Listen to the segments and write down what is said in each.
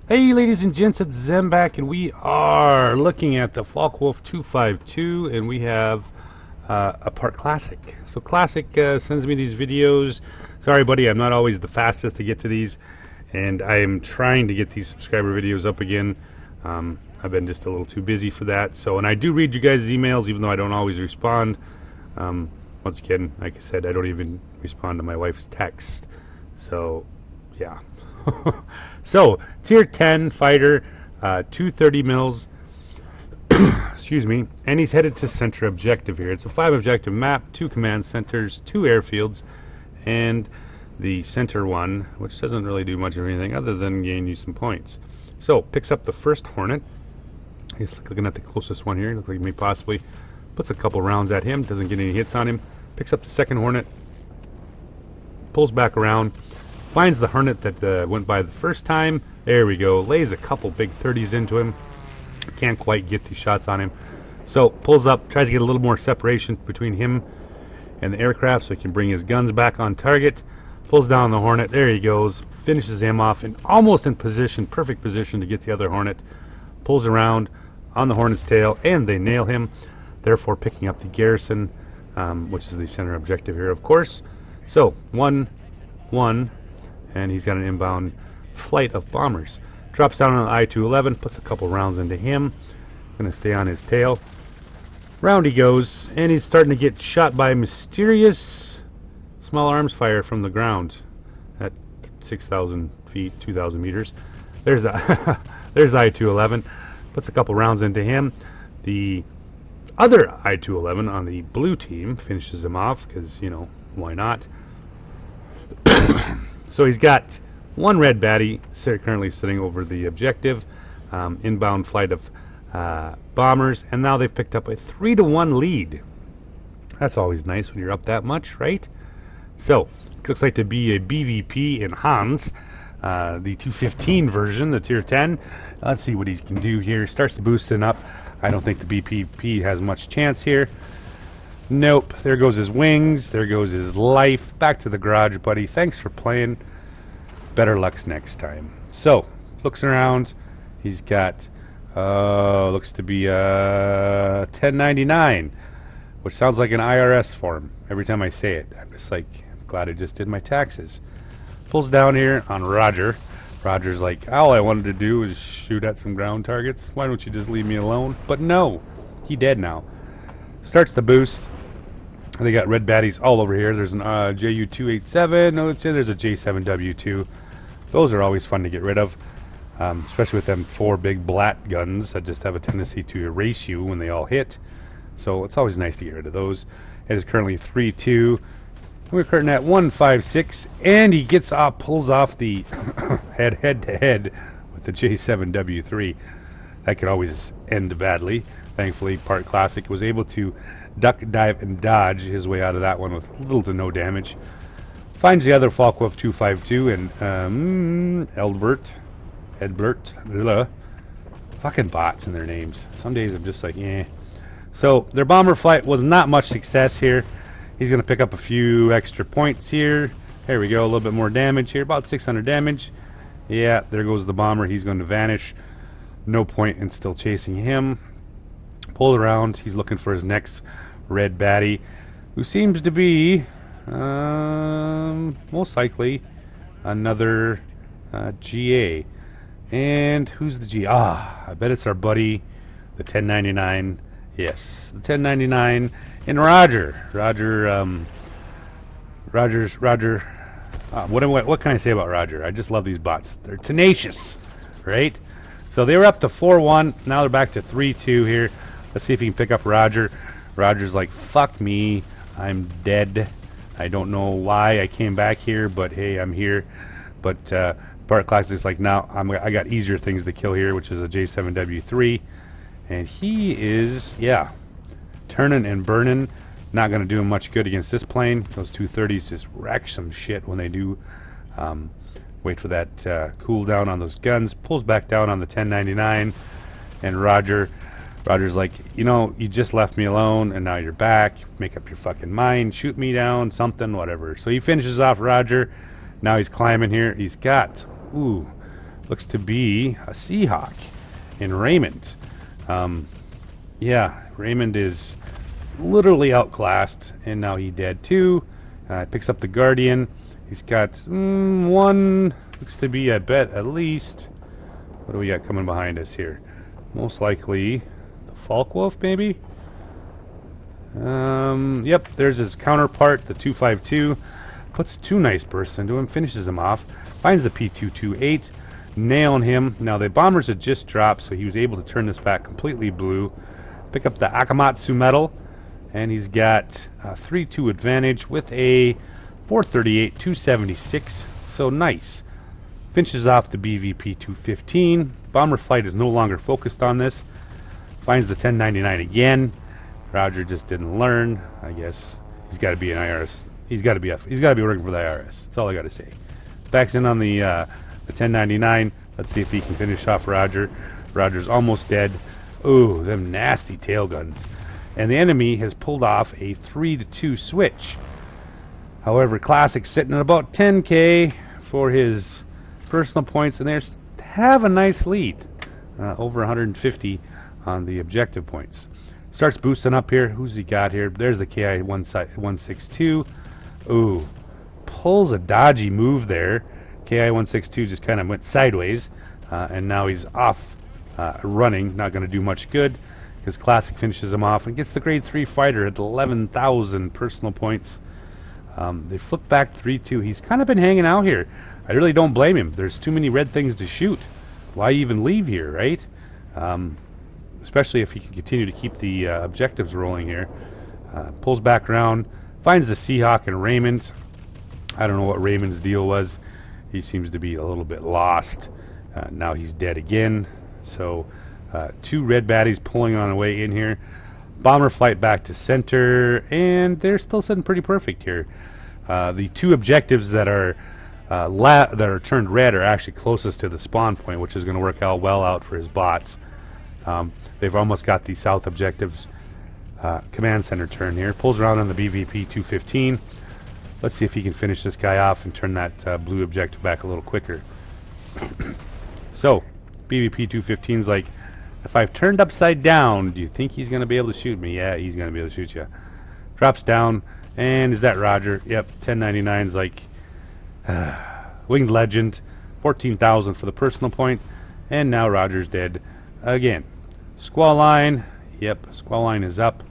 Hey ladies and gents, it's Zemback and we are looking at the FW-252 and we have a part Classic. So Classic sends me these videos. Sorry buddy, I'm not always the fastest to get to these and I am trying to get these subscriber videos up again. I've been just a little too busy for that. So, and I do read you guys' emails even though I don't always respond. Once again, like I said, I don't even respond to my wife's text. So, yeah. So, tier 10 fighter, 230 mils, excuse me, and he's headed to center objective here. It's a 5 objective map, 2 command centers, 2 airfields, and the center one, which doesn't really do much of anything other than gain you some points. So, picks up the first Hornet. He's looking at the closest one here. Looks like he may possibly puts a couple rounds at him, doesn't get any hits on him. Picks up the second Hornet, pulls back around, finds the Hornet that went by the first time. There we go. Lays a couple big 30s into him. Can't quite get the shots on him. So pulls up, tries to get a little more separation between him and the aircraft so he can bring his guns back on target. Pulls down the Hornet. There he goes. Finishes him off and almost in position, perfect position to get the other Hornet. Pulls around on the Hornet's tail and they nail him. Therefore picking up the garrison, which is the center objective here, of course. So 1-1. And he's got an inbound flight of bombers. Drops down on the I-211, puts a couple rounds into him. Gonna stay on his tail. Round he goes, and he's starting to get shot by mysterious small arms fire from the ground at 6,000 feet, 2,000 meters. There's there's I-211. Puts a couple rounds into him. The other I-211 on the blue team finishes him off because, you know, why not? So he's got one red baddie currently sitting over the objective, inbound flight of bombers, and now they've picked up a 3-1 lead. That's always nice when you're up that much, right? So, looks like to be a BVP in Hans, the 215 version, the tier 10. Let's see what he can do here. Starts to boosting up. I don't think the BVP has much chance here. Nope. There goes his wings. There goes his life. Back to the garage, buddy. Thanks for playing. Better luck next time. So, looks around. He's got, looks to be 1099, which sounds like an IRS form every time I say it. I'm just like, glad I just did my taxes. Pulls down here on Roger. Roger's like, all I wanted to do was shoot at some ground targets. Why don't you just leave me alone? But no, he dead now. Starts to boost. They got red baddies all over here. There's an JU-287. No, let's say there's a J7W2. Those are always fun to get rid of, especially with them 4 big blat guns that just have a tendency to erase you when they all hit. So it's always nice to get rid of those. It is currently 3-2. We're currently at 156, and he gets off, pulls off the head-to-head with the J7W3. That could always end badly. Thankfully, Part Classic was able to duck, dive, and dodge his way out of that one with little to no damage. Finds the other FW-252 and Edbert. Fucking bots in their names. Some days I'm just like, eh. So their bomber flight was not much success here. He's going to pick up a few extra points here. There we go, a little bit more damage here, about 600 damage. Yeah, there goes the bomber. He's going to vanish. No point in still chasing him. Pull around. He's looking for his next red baddie, who seems to be most likely another GA. And who's the G? I bet it's our buddy, the 1099. Yes, the 1099 and Roger. What can I say about Roger? I just love these bots. They're tenacious, right? So they were up to 4-1. Now they're back to 3-2 here. Let's see if he can pick up Roger. Roger's like, fuck me. I'm dead. I don't know why I came back here, but hey, I'm here. But Part Classic's like, now I got easier things to kill here, which is a J7W3. And he is, yeah, turning and burning. Not going to do him much good against this plane. Those 230s just wreck some shit when they do. Wait for that cooldown on those guns. Pulls back down on the 1099. And Roger's like, you know, you just left me alone, and now you're back. Make up your fucking mind. Shoot me down, something, whatever. So he finishes off Roger. Now he's climbing here. He's got, looks looks to be a Seahawk in Raymond. Yeah, Raymond is literally outclassed, and now he dead too. Picks up the Guardian. He's got one, looks to be, I bet, at least. What do we got coming behind us here? Most likely the Falkwolf, maybe? Yep, there's his counterpart, the 252. Puts two nice bursts into him, finishes him off. Finds the P228, nailing him. Now, the bombers had just dropped, so he was able to turn this back completely blue. Pick up the Akamatsu medal, and he's got a 3-2 advantage with a 438, 276. So nice. Finishes off the BVP-215. Bomber flight is no longer focused on this. Finds the 1099 again. Roger just didn't learn. I guess he's got to be an IRS. He's got to be working for the IRS. That's all I got to say. Backs in on the 1099. Let's see if he can finish off Roger. Roger's almost dead. Ooh, them nasty tail guns. And the enemy has pulled off a 3-2 switch. However, Classic's sitting at about 10K for his personal points, and they have a nice lead, over 150 on the objective points. Starts boosting up here. Who's he got here? There's the KI-162. Ooh, pulls a dodgy move there. KI-162 just kind of went sideways, and now he's off running. Not going to do much good because Classic finishes him off and gets the grade 3 fighter at 11,000 personal points. They flip back 3-2. He's kind of been hanging out here. I really don't blame him. There's too many red things to shoot. Why even leave here, right? Especially if he can continue to keep the objectives rolling here. Pulls back around, finds the Seahawk and Raymond. I don't know what Raymond's deal was. He seems to be a little bit lost. Now he's dead again. So two red baddies pulling on the way in here. Bomber flight back to center, and they're still sitting pretty perfect here. The two objectives that are turned red are actually closest to the spawn point, which is going to work out well out for his bots. They've almost got the south objectives command center turn here. Pulls around on the BVP-215. Let's see if he can finish this guy off and turn that blue objective back a little quicker. So, BVP-215's like, if I've turned upside down, do you think he's going to be able to shoot me? Yeah, he's going to be able to shoot you. Drops down, and is that Roger? Yep, 1099's like, Winged Legend, 14,000 for the personal point, and now Roger's dead again. Squall Line, yep, Squall Line is up.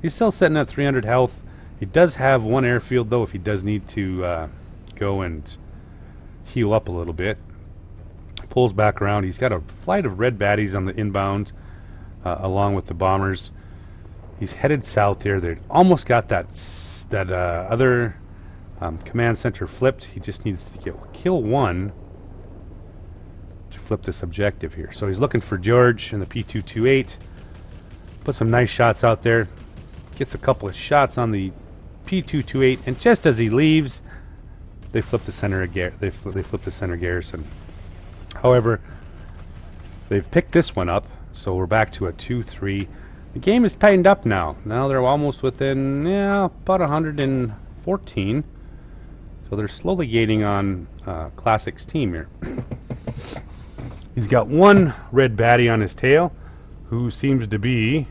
He's still sitting at 300 health. He does have one airfield, though, if he does need to go and heal up a little bit. Pulls back around. He's got a flight of red baddies on the inbound, along with the bombers. He's headed south here. They almost got that other command center flipped. He just needs to kill one to flip this objective here. So he's looking for George and the P228. Put some nice shots out there. Gets a couple of shots on the P228, and just as he leaves, they flip the center they flip the center garrison. However, they've picked this one up, so we're back to a 2-3. The game is tightened up now. Now they're almost within, about 114. So they're slowly gaining on Classic's team here. He's got one red baddie on his tail, who seems to be,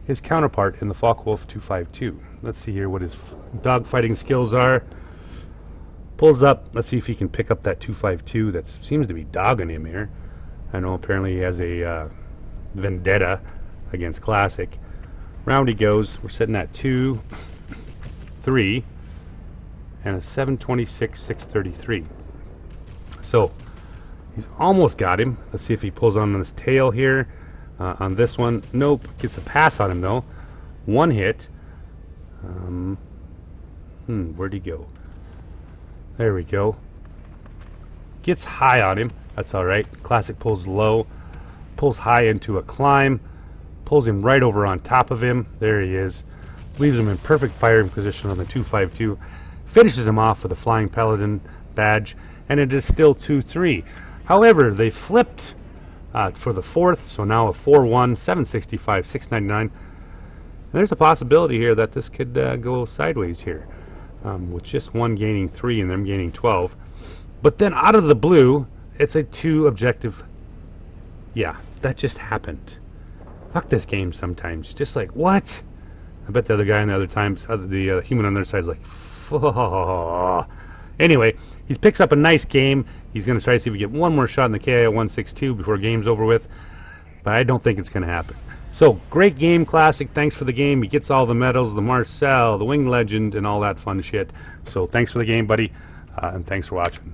his counterpart in the Falkwolf 252. Let's see here what his dogfighting skills are. Pulls up. Let's see if he can pick up that 252 that seems to be dogging him here. I know apparently he has a vendetta against Classic. Round he goes. We're sitting at 2, 3, and a 726, 633. So he's almost got him. Let's see if he pulls on his tail here. On this one, nope. Gets a pass on him though. One hit. Where'd he go? There we go. Gets high on him. That's all right. Classic pulls low. Pulls high into a climb. Pulls him right over on top of him. There he is. Leaves him in perfect firing position on the 252. Finishes him off with a Flying Paladin badge. And it is still 2-3. However, they flipped for the fourth. So now a 4-1, 765, 699. There's a possibility here that this could go sideways here. With just one gaining 3 and them gaining 12. But then out of the blue, it's a 2 objective. Yeah, that just happened. Fuck this game sometimes. Just like, what? I bet the other guy on the other times, the human on the other side is like, fuck. Anyway, he picks up a nice game. He's going to try to see if he can get one more shot in the KIA-162 before game's over with. But I don't think it's going to happen. So, great game, Classic. Thanks for the game. He gets all the medals, the Marcel, the Winged Legend, and all that fun shit. So, thanks for the game, buddy. And thanks for watching.